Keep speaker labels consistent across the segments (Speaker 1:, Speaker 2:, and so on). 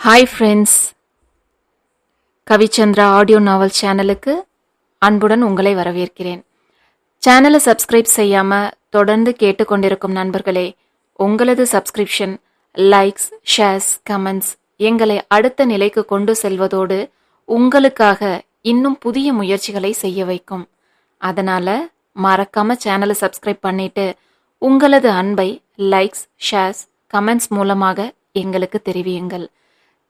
Speaker 1: Hi friends, Kavichandra audio நாவல் சேனலுக்கு அன்புடன் உங்களை வரவேற்கிறேன். சேனலை சப்ஸ்கிரைப் செய்யாம தொடர்ந்து கேட்டுக்கொண்டிருக்கும் நண்பர்களே, உங்களது சப்ஸ்கிரிப்ஷன், லைக்ஸ், ஷேர்ஸ், கமெண்ட்ஸ் எங்களை அடுத்த நிலைக்கு கொண்டு செல்வதோடு உங்களுக்காக இன்னும் புதிய முயற்சிகளை செய்ய வைக்கும். அதனால மறக்காம சேனலை சப்ஸ்கிரைப் பண்ணிட்டு உங்களது அன்பை லைக்ஸ், ஷேர்ஸ், கமெண்ட்ஸ் மூலமாக எங்களுக்கு தெரிவியுங்கள்.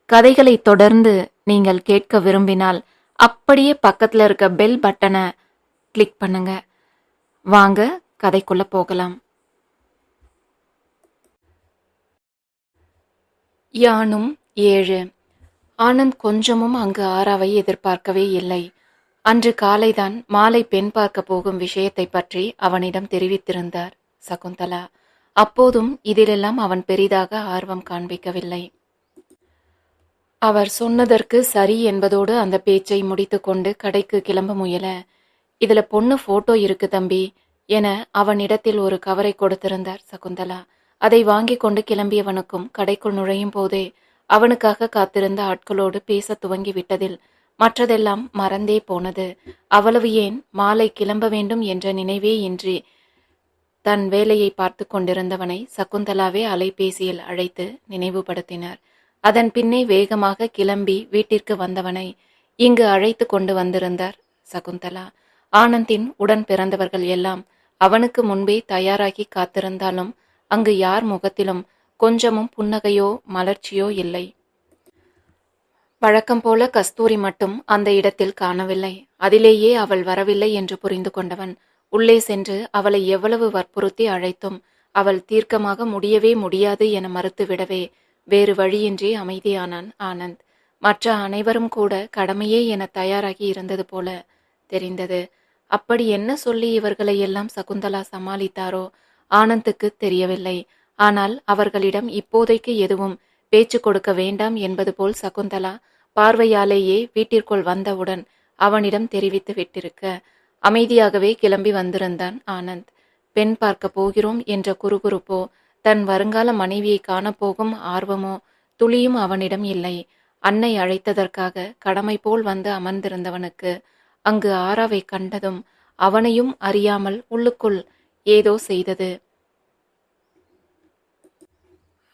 Speaker 1: கதைகளை தொடர்ந்து நீங்கள் கேட்க விரும்பினால் அப்படியே பக்கத்துல இருக்க பெல் பட்டனை கிளிக் பண்ணுங்க. வாங்க கதைக்குள்ள போகலாம். யானும் 7. ஆனந்த் கொஞ்சமும் அங்கு ஆராவை எதிர்பார்க்கவே இல்லை. அன்று காலைதான் மாலை பெண் பார்க்க போகும் விஷயத்தை பற்றி அவனிடம் தெரிவித்திருந்தார் சகுந்தலா. அப்போதும் இதிலெல்லாம் அவன் பெரிதாக ஆர்வம் காண்பிக்கவில்லை. அவர் சொன்னதற்கு சரி என்பதோடு அந்த பேச்சை முடித்துக்கொண்டு கடைக்கு கிளம்ப முயல, இதுல பொண்ணு போட்டோ இருக்கு தம்பி என அவனிடத்தில் ஒரு கவரை கொடுத்திருந்தார் சகுந்தலா. அதை வாங்கி கொண்டு கிளம்பியவனுக்கும் கடைக்குள் நுழையும் போதே அவனுக்காக காத்திருந்த ஆட்களோடு பேச துவங்கி விட்டதில் மற்றதெல்லாம் மறந்தே போனது. அவ்வளவு ஏன், மாலை கிளம்ப வேண்டும் என்ற நினைவே இன்றி தன் வேலையை பார்த்து கொண்டிருந்தவனை சகுந்தலாவே அலைபேசியில் அழைத்து நினைவுபடுத்தினார். அதன் பின்னே வேகமாக கிளம்பி வீட்டிற்கு வந்தவனை இங்கு அழைத்து கொண்டு வந்திருந்தார் சகுந்தலா. ஆனந்தின் உடன் பிறந்தவர்கள் எல்லாம் அவனுக்கு முன்பே தயாராகி காத்திருந்தாலும் அங்கு யார் முகத்திலும் கொஞ்சமும் புன்னகையோ மலர்ச்சியோ இல்லை. வழக்கம் போல கஸ்தூரி மட்டும் அந்த இடத்தில் காணவில்லை. அதிலேயே அவள் வரவில்லை என்று புரிந்து கொண்டவன் உள்ளே சென்று அவளை எவ்வளவு வற்புறுத்தி அழைத்தும் அவள் தீர்க்கமாக முடியவே முடியாது என மறுத்துவிடவே வேறு வழியின்றி அமைதியானான் ஆனந்த். மற்ற அனைவரும் கூட கடமையே என தயாராகி இருந்தது போல தெரிந்தது. அப்படி என்ன சொல்லி இவர்களை எல்லாம் சகுந்தலா சமாளித்தாரோ ஆனந்துக்கு தெரியவில்லை. ஆனால் அவர்களிடம் இப்போதைக்கு எதுவும் பேச்சு கொடுக்க வேண்டாம் என்பது போல் சகுந்தலா பார்வையாலேயே வீட்டிற்குள் வந்தவுடன் அவனிடம் தெரிவித்து விட்டிருக்க அமைதியாகவே கிளம்பி வந்திருந்தான் ஆனந்த். பெண் பார்க்க போகிறோம் என்ற குறுகுறுப்போ தன் வருங்கால மனைவியை காணப்போகும் ஆர்வமோ துளியும் அவனிடம் இல்லை. அன்னை அழைத்ததற்காக கடமை போல் வந்து அமர்ந்திருந்தவனுக்கு அங்கு ஆராவை கண்டதும் அவனையும் அறியாமல் உள்ளுக்குள் ஏதோ செய்தது.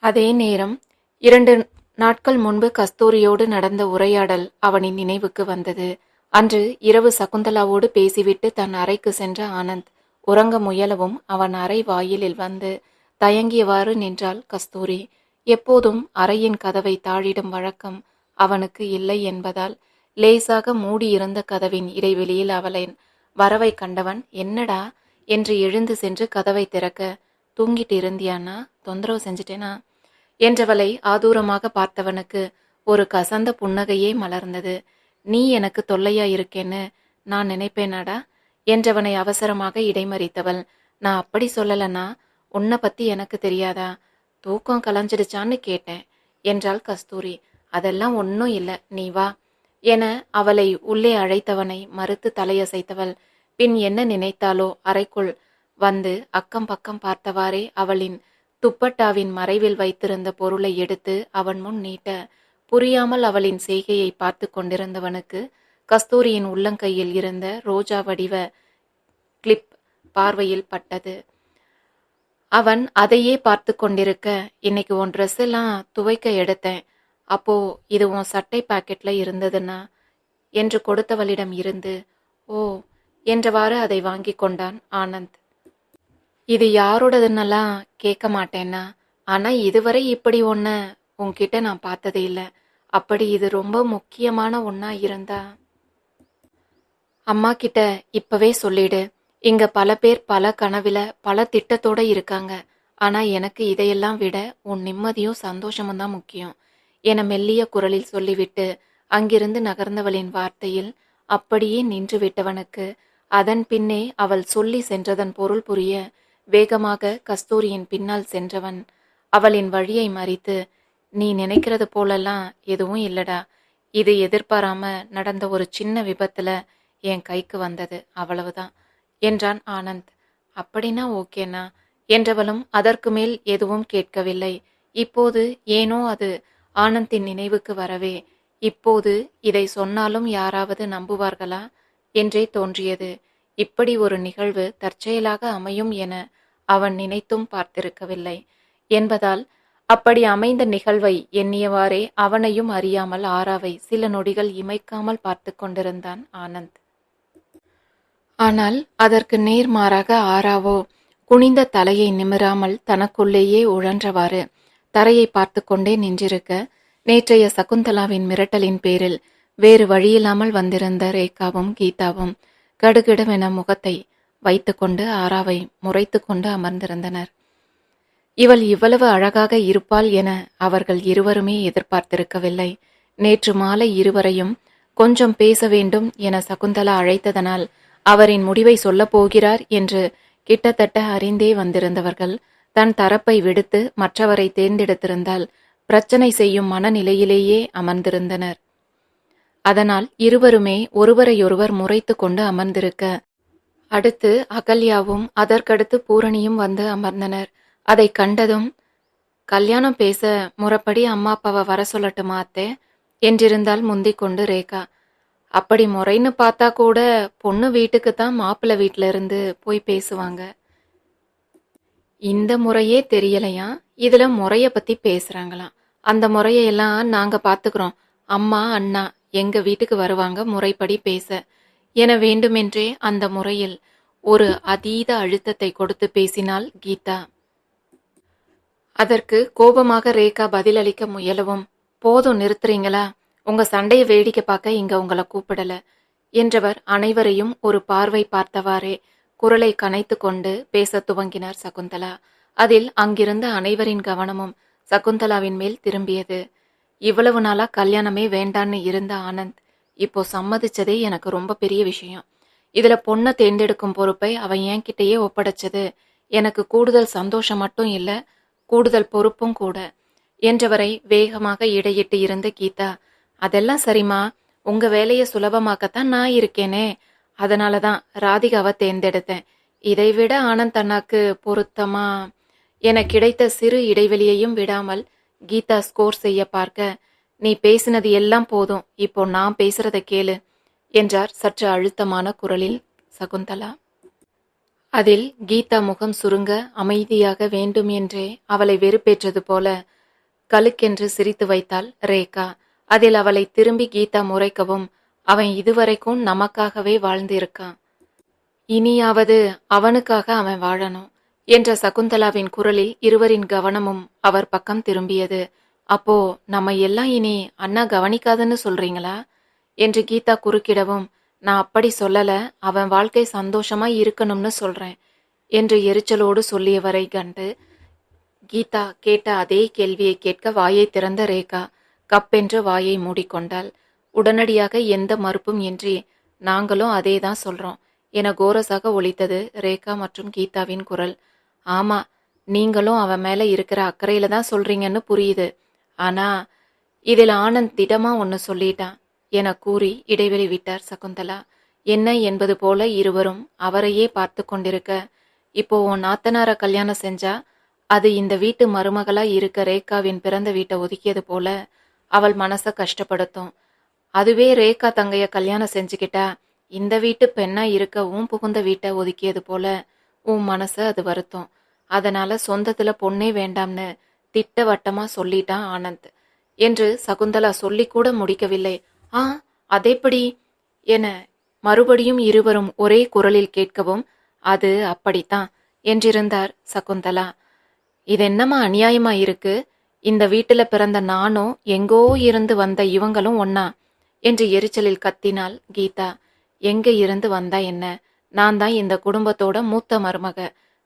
Speaker 1: அதே நேரம் 2 நாட்கள் முன்பு கஸ்தூரியோடு நடந்த உரையாடல் அவனின் நினைவுக்கு வந்தது. அன்று இரவு சகுந்தலாவோடு பேசிவிட்டு தன் அறைக்கு சென்ற ஆனந்த் உறங்க முயலவும் அவன் அறை வாயிலில் வந்து தயங்கியவாறு நின்றாள் கஸ்தூரி. எப்போதும் அறையின் கதவை தாழிடும் வழக்கம் அவனுக்கு இல்லை என்பதால் லேசாக மூடியிருந்த கதவின் இடைவெளியில் அவளின் வரவை கண்டவன் என்னடா என்று எழுந்து சென்று கதவை திறக்க, தூங்கிட்டு இருந்தியானா, தொந்தரவு செஞ்சிட்டேனா என்றவளை ஆதூரமாக பார்த்தவனுக்கு ஒரு கசந்த புன்னகையே மலர்ந்தது. நீ எனக்கு தொல்லையா இருக்கேன்னு நான் நினைப்பேனாடா என்றவனை அவசரமாக இடைமறித்தவள், நான் அப்படி சொல்லலன்னா உன்னை பத்தி எனக்கு தெரியாதா, தூக்கம் கலைஞ்சிடுச்சான்னு கேட்டேன் என்றாள் கஸ்தூரி. அதெல்லாம் ஒன்னும் இல்லை, நீ வா என அவளை உள்ளே அழைத்தவனை மறுத்து தலையசைத்தவள் பின் என்ன நினைத்தாலோ அறைக்குள் வந்து அக்கம் பக்கம் பார்த்தவாறே அவளின் துப்பட்டாவின் மறைவில் வைத்திருந்த பொருளை எடுத்து அவன் முன் நீட்ட புரியாமல் அவளின் செய்கையை பார்த்து கொண்டிருந்தவனுக்கு கஸ்தூரியின் உள்ளங்கையில் இருந்த ரோஜா வடிவ கிளிப் பார்வையில் பட்டது. அவன் அதையே பார்த்து கொண்டிருக்க, இன்னைக்கு உன் ட்ரெஸ் எல்லாம் துவைக்க எடுத்தேன், அப்போ இது உன் சட்டை பாக்கெட்ல இருந்ததுன்னா என்று கொடுத்தவளிடம் இருந்து ஓ என்றவாறு அதை வாங்கி கொண்டான் ஆனந்த். இது யாரோடதுன்னெல்லாம் கேட்க மாட்டேன்னா, ஆனா இதுவரை இப்படி ஒன்ன உன்கிட்ட நான் பார்த்ததே இல்லை. அப்படி இது ரொம்ப முக்கியமான ஒன்னா இருந்தா அம்மா கிட்ட இப்பவே சொல்லிடு. இங்க பல பேர் பல கனவுல பல திட்டத்தோட இருக்காங்க. ஆனா எனக்கு இதையெல்லாம் விட உன் நிம்மதியும் சந்தோஷமும் தான் முக்கியம் என மெல்லிய குரலில் சொல்லிவிட்டு அங்கிருந்து நகர்ந்தவளின் வார்த்தையில் அப்படியே நின்று விட்டவனுக்கு அதன் பின்னே அவள் சொல்லி சென்றதன் பொருள் புரிய வேகமாக கஸ்தூரியின் பின்னால் சென்றவன் அவளின் வழியை மறித்து, நீ நினைக்கிறது போலெல்லாம் எதுவும் இல்லடா, இது எதிர்பாராம நடந்த ஒரு சின்ன விபத்துல என் கைக்கு வந்தது, அவ்வளவுதான் என்றான் ஆனந்த். அப்படின்னா ஓகேனா என்றவளும் அதற்கு மேல் எதுவும் கேட்கவில்லை. இப்போது ஏனோ அது ஆனந்தின் நினைவுக்கு வரவே, இப்போது இதை சொன்னாலும் யாராவது நம்புவார்களா என்றே தோன்றியது. இப்படி ஒரு நிகழ்வு தற்செயலாக அமையும் என அவன் நினைத்தும் பார்த்திருக்கவில்லை என்பதால், அப்படி அமைந்த நிகழ்வை எண்ணியவாறே அவனையும் அறியாமல் ஆராவை சில நொடிகள் இமைக்காமல் பார்த்து கொண்டிருந்தான் ஆனந்த். ஆனால் அதற்கு நேர்மாறாக ஆராவோ குனிந்த தலையை நிமிராமல் தனக்குள்ளேயே உழன்றவாறு தரையை பார்த்து கொண்டே நின்றிருக்க, நேற்றைய சகுந்தலாவின் மிரட்டலின் பேரில் வேறு வழியில்லாமல் வந்திருந்த ரேகாவும் கீதாவும் கடுகிடவென முகத்தை வைத்துக்கொண்டு ஆராவை முறைத்து கொண்டு அமர்ந்திருந்தனர். இவள் இவ்வளவு அழகாக இருப்பாள் என அவர்கள் இருவருமே எதிர்பார்த்திருக்கவில்லை. நேற்று மாலை இருவரையும் கொஞ்சம் பேச வேண்டும் என சகுந்தலா அழைத்ததனால் அவரின் முடிவை சொல்லப் போகிறார் என்று கிட்டத்தட்ட அறிந்தே வந்திருந்தவர்கள் தன் தரப்பை விடுத்து மற்றவரை தேர்ந்தெடுத்திருந்தால் பிரச்சனை செய்யும் மனநிலையிலேயே அமர்ந்திருந்தனர். அதனால் இருவருமே ஒருவரையொருவர் முறைத்து கொண்டு அமர்ந்திருக்க, அடுத்து அகல்யாவும் அதற்கடுத்து பூரணியும் வந்து அமர்ந்தனர். அதை கண்டதும், கல்யாணம் பேச முறைப்படி அம்மா அப்பாவை வர சொல்லட்டுமா அத்தே என்றிருந்தால் முந்திக் கொண்டு ரேகா. அப்படி முறைன்னு பார்த்தா கூட பொண்ணு வீட்டுக்கு தான் மாப்பிள்ளை வீட்டில இருந்து போய் பேசுவாங்க. இந்த முறையே தெரியலையா? இதுல முறைய பத்தி பேசுறாங்களாம். அந்த முறையெல்லாம் நாங்க பாத்துக்கிறோம். அம்மா அண்ணா எங்க வீட்டுக்கு வருவாங்க முறைப்படி பேச என வேண்டுமென்றே அந்த முறையில் ஒரு அதீத அழுத்தத்தை கொடுத்து பேசினாள் கீதா. அதற்கு கோபமாக ரேகா பதிலளிக்க முயலவும், போதும் நிறுத்துறீங்களா? உங்க சண்டைய வேடிக்கை பார்க்க இங்க உங்களை கூப்பிடல என்றவர் அனைவரையும் ஒரு பார்வை பார்த்தவாறே குரலை கனைத்து கொண்டு பேச துவங்கினார் சகுந்தலா. அதில் அங்கிருந்த அனைவரின் கவனமும் சகுந்தலாவின் மேல் திரும்பியது. இவ்வளவு நாளா கல்யாணமே வேண்டான்னு இருந்த ஆனந்த் இப்போ சம்மதிச்சதே எனக்கு ரொம்ப பெரிய விஷயம். இதுல பொண்ணை தேர்ந்தெடுக்கும் பொறுப்பை அவன் என்கிட்டயே ஒப்படைச்சது எனக்கு கூடுதல் சந்தோஷம் மட்டும் இல்ல, கூடுதல் பொறுப்பும் கூட என்றவரை வேகமாக இடையிட்டு இருந்த கீதா, அதெல்லாம் சரிம்மா, உங்க வேலையை சுலபமாக்கத்தான் நான் இருக்கேனே, அதனாலதான் ராதிகாவை தேர்ந்தெடுத்தேன். இதைவிட ஆனந்த் அண்ணாக்கு பொருத்தமா என கிடைத்த சிறு இடைவெளியையும் விடாமல் கீதா ஸ்கோர் செய்ய பார்க்க, நீ பேசினது எல்லாம் போதும், இப்போ நான் பேசுறத கேளு என்றார் சற்று அழுத்தமான குரலில் சகுந்தலா. அதில் கீதா முகம் சுருங்க அமைதியாக வேண்டும் என்றே அவளை வெறுப்பேற்றது போல கலுக்கென்று சிரித்து வைத்தாள் ரேகா. அதில் அவளை திரும்பி கீதா முறைக்கவும், அவன் இதுவரைக்கும் நமக்காகவே வாழ்ந்திருக்கான், இனியாவது அவனுக்காக அவன் வாழணும் என்ற சகுந்தலாவின் குரலில் இருவரின் கவனமும் அவர் பக்கம் திரும்பியது. அப்போ நம்ம எல்லாம் இனி அண்ணா கவனிக்காதுன்னு சொல்றீங்களா என்று கீதா குறுக்கிடவும், நான் அப்படி சொல்லல, அவன் வாழ்க்கை சந்தோஷமா இருக்கணும்னு சொல்றேன் என்று எரிச்சலோடு சொல்லியவரை கண்டு கீதா கேட்ட அதே கேள்வியை கேட்க வாயை திறந்த ரேகா கப்பென்று வாயை மூடிக்கொண்டாள். உடனடியாக எந்த மறுப்பும் இன்றி, நாங்களும் அதேதான் சொல்றோம் என கோரஸாக ஒலித்தது ரேகா மற்றும் கீதாவின் குரல். ஆமா, நீங்களும் அவன் மேல இருக்கிற அக்கறையில தான் சொல்றீங்கன்னு புரியுது. ஆனா இதில் ஆனந்த் திடமா ஒன்னு சொல்லிட்டான் என கூறி இடைவெளி விட்டார் சகுந்தலா. என்ன என்பது போல இருவரும் அவரையே பார்த்து கொண்டிருக்க, இப்போ உன் நாத்தனார கல்யாணம் செஞ்சா அது இந்த வீட்டு மருமகளா இருக்க ரேகாவின் பிறந்த வீட்டை ஒதுக்கியது போல அவள் மனச கஷ்டப்படுத்தும். அதுவே ரேகா தங்கைய கல்யாணம் செஞ்சுக்கிட்டா இந்த வீட்டு பெண்ணா இருக்க உன் புகுந்த வீட்டை ஒதுக்கியது போல உன் மனச அது வருத்தும். அதனால சொந்தத்துல பொண்ணே வேண்டாம்னு திட்டவட்டமா சொல்லிட்டான் ஆனந்த் என்று சகுந்தலா சொல்லி கூட முடிக்கவில்லை. ஆ, அதேபடி என மறுபடியும் இருவரும் ஒரே குரலில் கேட்கவும், அது அப்படித்தான் என்றிருந்தார் சகுந்தலா. இது என்னமா அநியாயமா இருக்கு? இந்த வீட்டுல பிறந்த நானும் எங்கோ இருந்து வந்த இவங்களும் ஒன்னா என்று எரிச்சலில் கத்தினாள் கீதா. எங்க இருந்து வந்தா என்ன? நான் தான் இந்த குடும்பத்தோட மூத்த மருமக.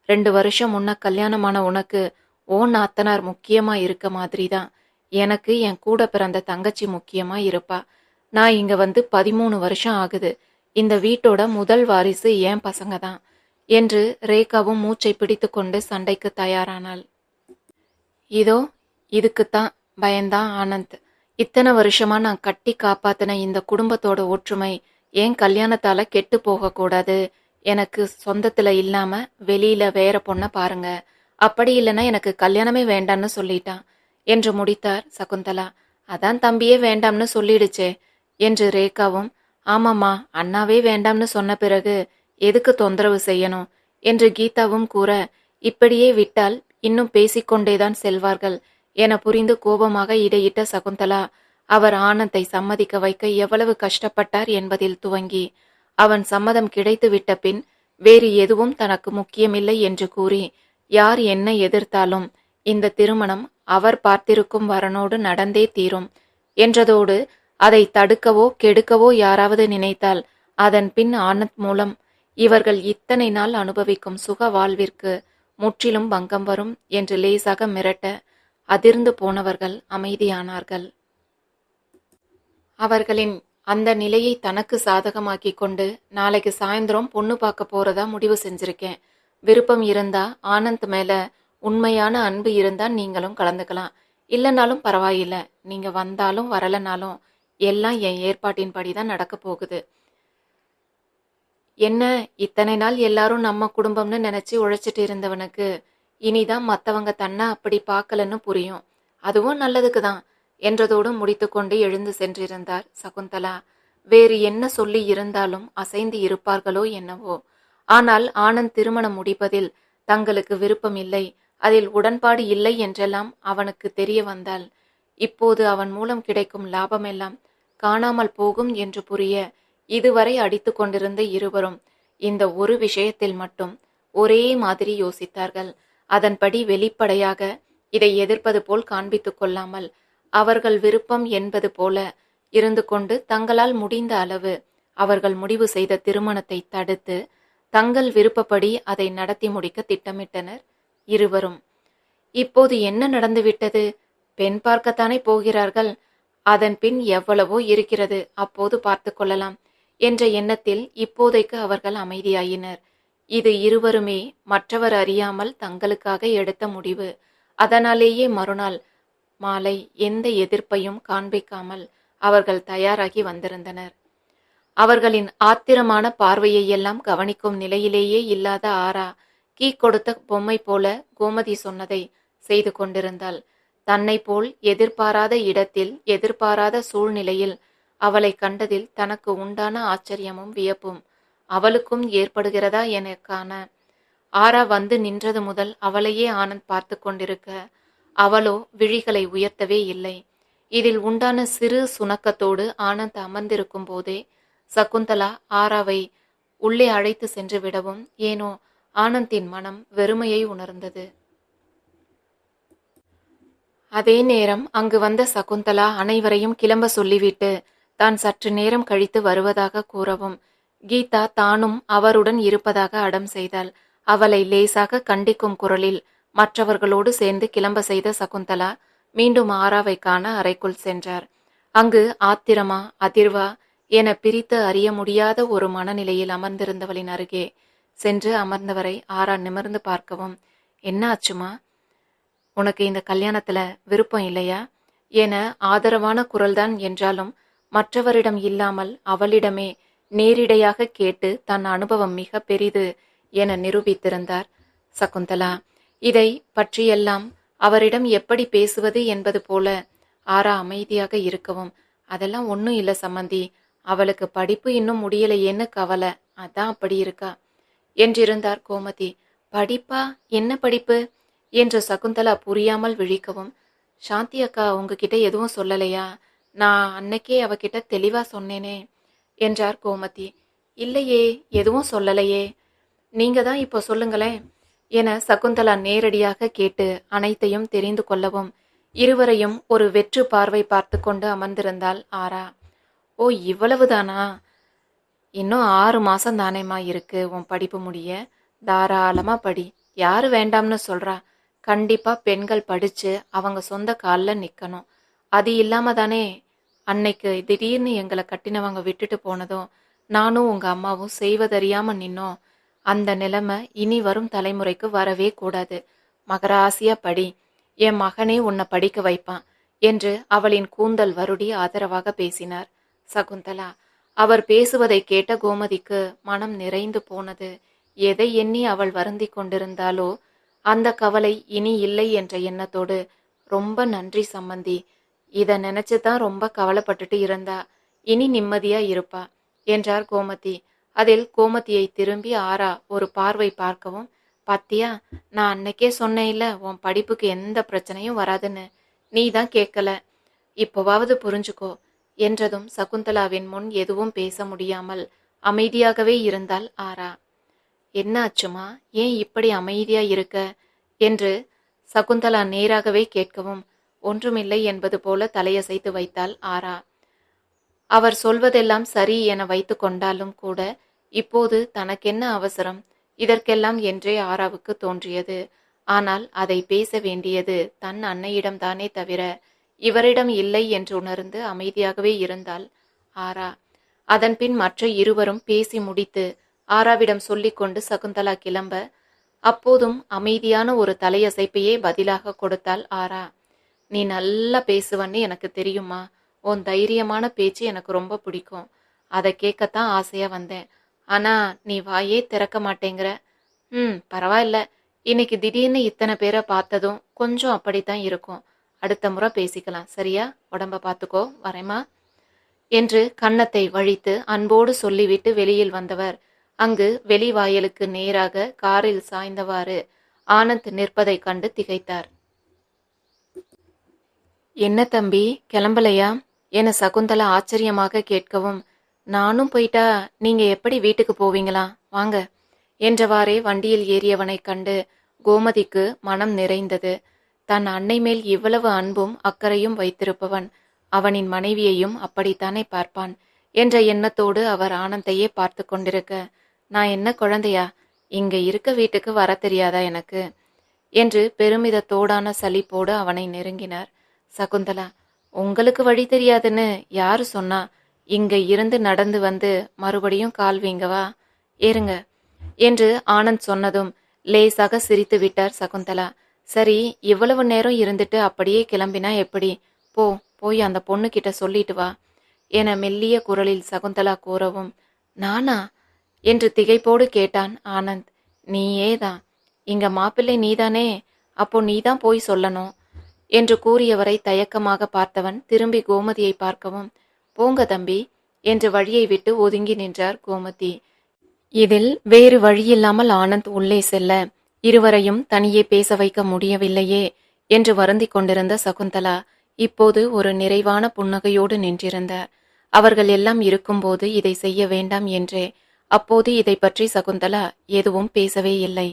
Speaker 1: 2 வருஷம் முன்ன கல்யாணமான உனக்கு ஓ நாத்தனார் முக்கியமா இருக்க மாதிரிதான் எனக்கு என் கூட பிறந்த தங்கச்சி முக்கியமா இருப்பா. நான் இங்க வந்து 13 வருஷம் ஆகுது. இந்த வீட்டோட முதல் வாரிசு என் பசங்க தான் என்று ரேகாவும் மூச்சை பிடித்து கொண்டு சண்டைக்கு தயாரானாள். இதோ இதுக்குத்தான் பயந்தான் ஆனந்த். இத்தனை வருஷமா நான் கட்டி காப்பாத்தின இந்த குடும்பத்தோட ஒற்றுமை ஏன் கல்யாணத்தால கெட்டு போக கூடாது. எனக்கு சொந்தத்துல இல்லாம வெளியில வேற பொண்ண பாருங்க, அப்படி இல்லைன்னா எனக்கு கல்யாணமே வேண்டான்னு சொல்லிட்டான். என்று முடித்தார் சகுந்தலா. அதான் தம்பியே வேண்டாம்னு சொல்லிடுச்சே என்று ரேகாவும், ஆமாம்மா, அண்ணாவே வேண்டாம்னு சொன்ன பிறகு எதுக்கு தொந்தரவு செய்யணும் என்று கீதாவும் கூற, இப்படியே விட்டால் இன்னும் பேசிக்கொண்டேதான் செல்வார்கள் என புரிந்து கோபமாக இடையிட்ட சகுந்தலா, அவர் ஆனந்தை சம்மதிக்க வைக்க எவ்வளவு கஷ்டப்பட்டார் என்பதில் துவங்கி, அவன் சம்மதம் கிடைத்து விட்ட பின் வேறு எதுவும் தனக்கு முக்கியமில்லை என்று கூறி, யார் என்ன எதிர்த்தாலும் இந்த திருமணம் அவர் பார்த்திருக்கும் வரனோடு நடந்தே தீரும் என்றதோடு, அதை தடுக்கவோ கெடுக்கவோ யாராவது நினைத்தால் அதன் பின் ஆனந்த் மூலம் இவர்கள் இத்தனை நாள் அனுபவிக்கும் சுக வாழ்விற்கு முற்றிலும் பங்கம் வரும் என்று லேசாக மிரட்ட அதிர்ந்து போனவர்கள் அமைதியானார்கள். அவர்களின் அந்த நிலையை தனக்கு சாதகமாக்கி கொண்டு, நாளைக்கு சாயந்தரம் பொண்ணு பார்க்க போறதா முடிவு செஞ்சிருக்கேன். விருப்பம் இருந்தா, ஆனந்த் மேல உண்மையான அன்பு இருந்தா நீங்களும் கலந்துக்கலாம். இல்லைனாலும் பரவாயில்லை, நீங்க வந்தாலும் வரலனாலும் எல்லாம் என் ஏற்பாட்டின்படி தான் நடக்க போகுது. என்ன, இத்தனை நாள் எல்லாரும் நம்ம குடும்பம்னு நினைச்சு உழைச்சிட்டு இருந்தவனுக்கு இனிதான் மத்தவங்க தன்னை அப்படி பார்க்கலன்னு புரியும். அதுவும் நல்லதுக்கு தான் என்றதோடு முடித்துக்கொண்டு எழுந்து சென்றிருந்தார் சகுந்தலா. வேறு என்ன சொல்லி இருந்தாலும் அசைந்து இருப்பார்களோ என்னவோ. ஆனால் ஆனந்த் திருமணம் முடிப்பதில் தங்களுக்கு விருப்பம் இல்லை, அதில் உடன்பாடு இல்லை என்றெல்லாம் அவனுக்கு தெரிய வந்தால் இப்போது அவன் மூலம் கிடைக்கும் லாபமெல்லாம் காணாமல் போகும் என்று புரிய, இதுவரை அடித்து கொண்டிருந்த இருவரும் இந்த ஒரு விஷயத்தில் மட்டும் ஒரே மாதிரி யோசித்தார்கள். அதன்படி வெளிப்படையாக இதை எதிர்ப்பது போல் காண்பித்துக் கொள்ளாமல், அவர்கள் விருப்பம் என்பது போல இருந்து கொண்டு தங்களால் முடிந்த அளவு அவர்கள் முடிவு செய்த திருமணத்தை தடுத்து தங்கள் விருப்பப்படி அதை நடத்தி முடிக்க திட்டமிட்டனர் இருவரும். இப்போது என்ன நடந்துவிட்டது? பெண் பார்க்கத்தானே போகிறார்கள், அதன் பின் எவ்வளவோ இருக்கிறது, அப்போது பார்த்து கொள்ளலாம் என்ற எண்ணத்தில் இப்போதைக்கு அவர்கள் அமைதியாயினர். இது இருவருமே மற்றவர் அறியாமல் தங்களுக்காக எடுத்த முடிவு. அதனாலேயே மறுநாள் மாலை எந்த எதிர்ப்பையும் காண்பிக்காமல் அவர்கள் தயாராகி வந்திருந்தனர். அவர்களின் ஆத்திரமான பார்வையெல்லாம் கவனிக்கும் நிலையிலேயே இல்லாத ஆரா கீ கொடுத்த பொம்மை போல கோமதி சொன்னதை செய்து கொண்டிருந்தாள். தன்னை போல் எதிர்பாராத இடத்தில் எதிர்பாராத சூழ்நிலையில் அவளை கண்டதில் தனக்கு உண்டான ஆச்சரியமும் வியப்பும் அவளுக்கும் ஏற்படுகிறதா என காண, ஆரா வந்து நின்றது முதல் அவளையே ஆனந்த் பார்த்து கொண்டிருக்க, அவளோ விழிகளை உயர்த்தவே இல்லை. இதில் உண்டான சிறு சுணக்கத்தோடு ஆனந்த் அமர்ந்திருக்கும் போதே சகுந்தலா ஆராவை உள்ளே அழைத்து சென்று விடவும், ஏனோ ஆனந்தின் மனம் வெறுமையை உணர்ந்தது. அதே நேரம் அங்கு வந்த சகுந்தலா அனைவரையும் கிளம்ப சொல்லிவிட்டு தான் சற்று நேரம் கழித்து வருவதாக கூறவும், கீதா தானும் அவருடன் இருப்பதாக அடம் செய்தாள். அவளை லேசாக கண்டிக்கும் குரலில் மற்றவர்களோடு சேர்ந்து கிளம்ப செய்த சகுந்தலா மீண்டும் ஆராவை காண அறைக்குள் சென்றார். அங்கு ஆத்திரமா அதிர்வா என பிரித்து அறிய முடியாத ஒரு மனநிலையில் அமர்ந்திருந்தவளின் அருகே சென்று அமர்ந்தவரை ஆரா நிமிர்ந்து பார்க்கவும், என்ன ஆச்சுமா, உனக்கு இந்த கல்யாணத்துல விருப்பம் இல்லையா என ஆதரவான குரல்தான் என்றாலும் மற்றவரிடம் இல்லாமல் அவளிடமே நேரிடையாக கேட்டு தன் அனுபவம் மிக பெரிது என நிரூபித்திருந்தார் சகுந்தலா. இதை பற்றியெல்லாம் அவரிடம் எப்படி பேசுவது என்பது போல ஆரா அமைதியாக இருக்கவும், அதெல்லாம் ஒன்றும் இல்லை சம்மந்தி, அவளுக்கு படிப்பு இன்னும் முடியலையேன்னு கவலை, அதான் அப்படி இருக்கா என்றிருந்தார் கோமதி. படிப்பா, என்ன படிப்பு என்று சகுந்தலா புரியாமல் விழிக்கவும், சாந்தி அக்கா உங்ககிட்ட எதுவும் சொல்லலையா? நான் அன்னைக்கே அவகிட்ட தெளிவா சொன்னேனே என்றார் கோமதி. இல்லையே, எதுவும் சொல்லலையே, நீங்க தான் இப்போ சொல்லுங்களேன் என சகுந்தலா நேரடியாக கேட்டு அனைத்தையும் தெரிந்து கொள்ளவும், இருவரையும் ஒரு வெற்று பார்வை பார்த்து கொண்டு அமர்ந்திருந்தாள் ஆரா. ஓ, இவ்வளவுதானா? இன்னும் 6 மாசம் தானேம்மா இருக்கு உன் படிப்பு முடிய, தாராளமா படி, யாரு வேண்டாம்னு சொல்றா? கண்டிப்பா பெண்கள் படிச்சு அவங்க சொந்த காலில் நிக்கணும். அது இல்லாம தானே அன்னைக்கு திடீர்னு எங்களை கட்டினவங்க விட்டுட்டு போனதும் நானும் உங்க அம்மாவும் செய்வதறியாம நின்னோம். அந்த நிலைமை இனி வரும் தலைமுறைக்கு வரவே கூடாது. மகராசியா படி, என் மகனே உன்னை படிக்க வைப்பான் என்று அவளின் கூந்தல் வருடி ஆதரவாக பேசினார் சகுந்தலா. அவர் பேசுவதை கேட்ட கோமதிக்கு மனம் நிறைந்து போனது. எதை எண்ணி அவள் வருந்தி கொண்டிருந்தாலோ அந்த கவலை இனி இல்லை என்ற எண்ணத்தோடு ரொம்ப நன்றி சம்மந்தி. இத நினைச்சு தான் ரொம்ப கவலைப்பட்டுட்டு இருந்தா. இனி நிம்மதியா இருப்பா என்றார் கோமதி. அதில் கோமதியை திரும்பி ஆரா ஒரு பார்வை பார்க்கவும், பாத்தியா, நான் அன்னைக்கே சொன்னேன்ல உன் படிப்புக்கு எந்த பிரச்சனையும் வராதுன்னு. நீ தான் கேட்கல. இப்போவாவது புரிஞ்சுக்கோ என்றதும் சகுந்தலாவின் முன் எதுவும் பேச முடியாமல் அமைதியாகவே இருந்தாள் ஆரா. என்ன ஆச்சுமா, ஏன் இப்படி அமைதியா இருக்க என்று சகுந்தலா நேராகவே கேட்கவும், ஒன்றுமில்லை என்பது போல தலையசைத்து வைத்தாள் ஆரா. அவர் சொல்வதெல்லாம் சரி என வைத்து கொண்டாலும் கூட இப்போது தனக்கென்ன அவசரம் இதற்கெல்லாம் என்றே ஆராவுக்கு தோன்றியது. ஆனால் அதை பேச வேண்டியது தன் அன்னையிடம்தானே தவிர இவரிடம் இல்லை என்று உணர்ந்து அமைதியாகவே இருந்தாள் ஆரா. அதன்பின் மற்ற இருவரும் பேசி முடித்து ஆராவிடம் சொல்லிக்கொண்டு சகுந்தலா கிளம்ப, அப்போதும் அமைதியான ஒரு தலையசைப்பையே பதிலாக கொடுத்தாள் ஆரா. நீ நல்லா பேசுவன்னு எனக்கு தெரியுமா, உன் தைரியமான பேச்சு எனக்கு ரொம்ப பிடிக்கும். அதை கேட்கத்தான் ஆசையா வந்தேன். ஆனா நீ வாயே திறக்க மாட்டேங்கிற. பரவாயில்ல, இன்னைக்கு திடீர்னு இத்தனை பேரை பார்த்ததும் கொஞ்சம் அப்படித்தான் இருக்கும். அடுத்த முறை பேசிக்கலாம், சரியா? உடம்ப பார்த்துக்கோ, வரேம்மா என்று கன்னத்தை வழித்து அன்போடு சொல்லிவிட்டு வெளியில் வந்தவர் அங்கு வெளிவாயலுக்கு நேராக காரில் சாய்ந்தவாறு ஆனந்த் நிற்பதைக் கண்டு திகைத்தார். என்ன தம்பி, கிளம்பலையா என சகுந்தலா ஆச்சரியமாக கேட்கவும், நானும் போயிட்டா நீங்க எப்படி வீட்டுக்கு போவீங்களா, வாங்க என்றவாறே வண்டியில் ஏறியவனைக் கண்டு கோமதிக்கு மனம் நிறைந்தது. தன் அன்னை மேல் இவ்வளவு அன்பும் அக்கறையும் வைத்திருப்பவன் அவனின் மனைவியையும் அப்படித்தானே பார்ப்பான் என்ற எண்ணத்தோடு அவர் ஆனந்தையே பார்த்து கொண்டிருக்க, நான் என்ன குழந்தையா, இங்க இருக்க வீட்டுக்கு வர தெரியாதா எனக்கு என்று பெருமிதத்தோடான சலிப்போடு அவனை நெருங்கினார். சகுந்தலா, உங்களுக்கு வழி தெரியாதுன்னு யாரு சொன்னா? இங்க இருந்து நடந்து வந்து மறுபடியும் கால் வீங்கவா, ஏறுங்க என்று ஆனந்த் சொன்னதும் லேசாக சிரித்து விட்டார் சகுந்தலா. சரி, இவ்வளவு நேரம் இருந்துட்டு அப்படியே கிளம்பினா எப்படி? போய் அந்த பொண்ணு கிட்ட சொல்லிட்டு வா என மெல்லிய குரலில் சகுந்தலா கூறவும், நானா என்று திகைப்போடு கேட்டான் ஆனந்த். நீயேதான், இங்க மாப்பிள்ளை நீதானே, அப்போ நீதான் போய் சொல்லணும் என்று கூறியவரை தயக்கமாக பார்த்தவன் திரும்பி கோமதியை பார்க்கவும், போங்க தம்பி என்று வழியை விட்டு ஒதுங்கி நின்றார் கோமதி. இதில் வேறு வழியில்லாமல் ஆனந்த் உள்ளே செல்ல இருவரையும் தனியே பேச வைக்க முடியவில்லையே என்று வருந்திக் கொண்டிருந்த சகுந்தலா இப்போது ஒரு நிறைவான புன்னகையோடு நின்றிருந்தார். அவர்கள் எல்லாம் இருக்கும்போது இதை செய்ய வேண்டாம் என்றே அப்போது இதை பற்றி சகுந்தலா எதுவும் பேசவே இல்லை.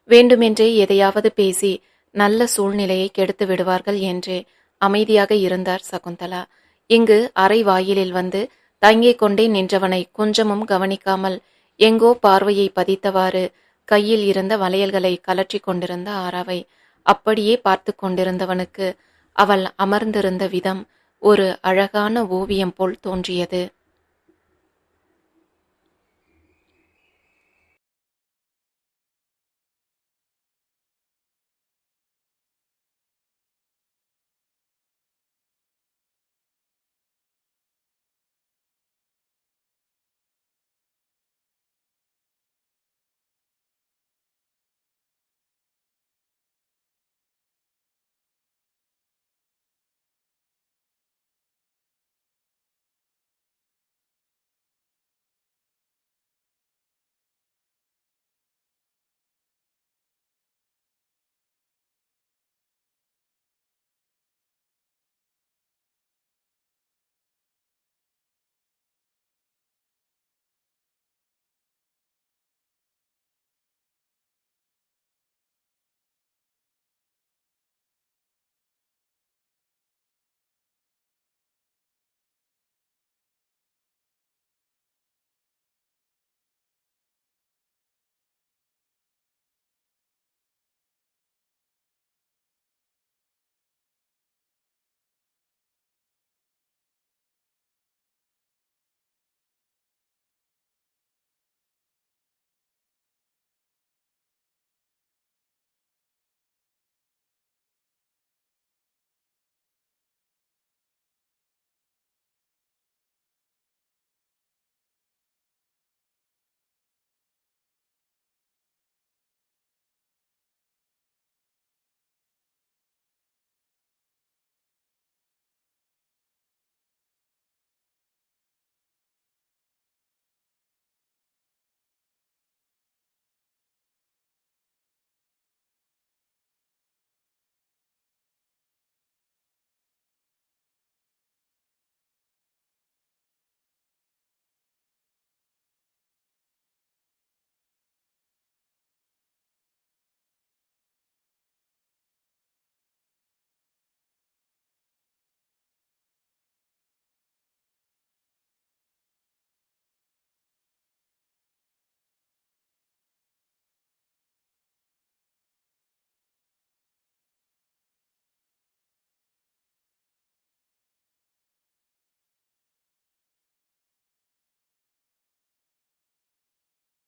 Speaker 1: வேண்டுமென்றே எதையாவது பேசி நல்ல சூழ்நிலையை கெடுத்து விடுவார்கள் என்றே அமைதியாக இருந்தார் சகுந்தலா. இங்கு அறை வாயிலில் வந்து தங்கிக் கொண்டே நின்றவனை கொஞ்சமும் கவனிக்காமல் எங்கோ பார்வையை பதித்தவாறு கையில் இருந்த வளையல்களை கலற்றி கொண்டிருந்த ஆராவை அப்படியே பார்த்து கொண்டிருந்தவனுக்கு அவள் அமர்ந்திருந்த விதம் ஒரு அழகான ஓவியம் போல் தோன்றியது.